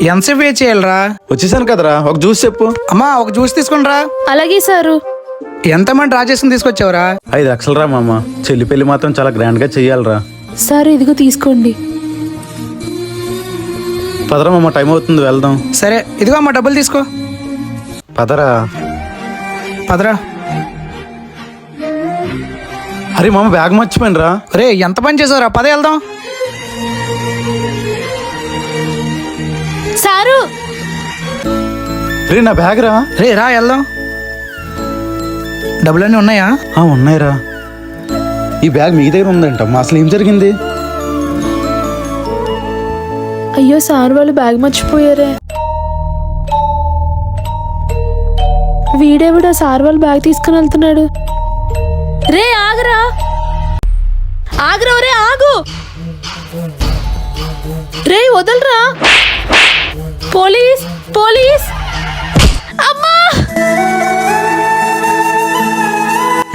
ఎంతసేపు వెయిట్ చేయాలరా? వచ్చేసాను కదరా, ఒక జ్యూస్ చెప్పు. అమ్మా ఒక జ్యూస్ తీసుకునిరా. అలాగే సారు. ఎంతమంది డ్రా చేసుకుని తీసుకొచ్చావురా? 5 లక్షలు రా మామ. చెల్లి పెళ్లి మాత్రం చాలా గ్రాండ్ గా చెయ్యాలరా. సారు ఇదిగో తీసుకోండి. పదరా మామ, టైం అవుతుంది, వెళ్దాం. సరే ఇదిగో అమ్మా డబ్బులు తీసుకో. పదరా. పదరా. అరే మామ, బ్యాగ్ మర్చిపోయినరా. రే ఎంత పని చేసావురా, పద వెళ్దాం. సారు రే నా బ్యాగ్ రా. రే రా వెళ్దాం. డబ్బులన్నీ ఉన్నాయా? ఉన్నాయిరా. ఈ బ్యాగ్ మీ దగ్గర ఉందంటమ్మా. అసలు ఏం జరిగింది? అయ్యో సార్ వాళ్ళు బ్యాగ్ మర్చిపోయారే. వీడెవడా సార్ వాళ్ళు బ్యాగ్ తీసుకుని వెళ్తున్నాడు? రే ఆగరా, ఆగరా, రే ఆగు, రే వదలరా. పోలీస్, పోలీస్, అమ్మా.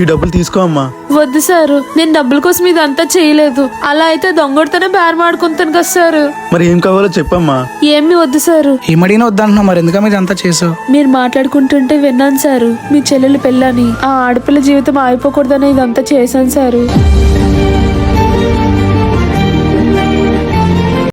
ఈ డబ్బులు తీసుకో అమ్మా. వద్దు సారు, నేను డబ్బుల కోసం ఇదంతా చేయలేదు. అలా అయితే దొంగడితోనే బేరమాడుకుంటాను కదా సారు. మరి ఏం కావాలో చెప్పమ్మా. ఏమీ వద్దు సారు. ఏమడిగినా వద్దంటున్నావు, మరి ఎందుకమ్మా ఇదంతా చేసావు? మీరు మాట్లాడుకుంటుంటే విన్నాను సారు, మీ చెల్లెలు పెళ్ళని. ఆ ఆడపిల్ల జీవితం ఆగిపోకూడదని ఇదంతా చేశాను సారు.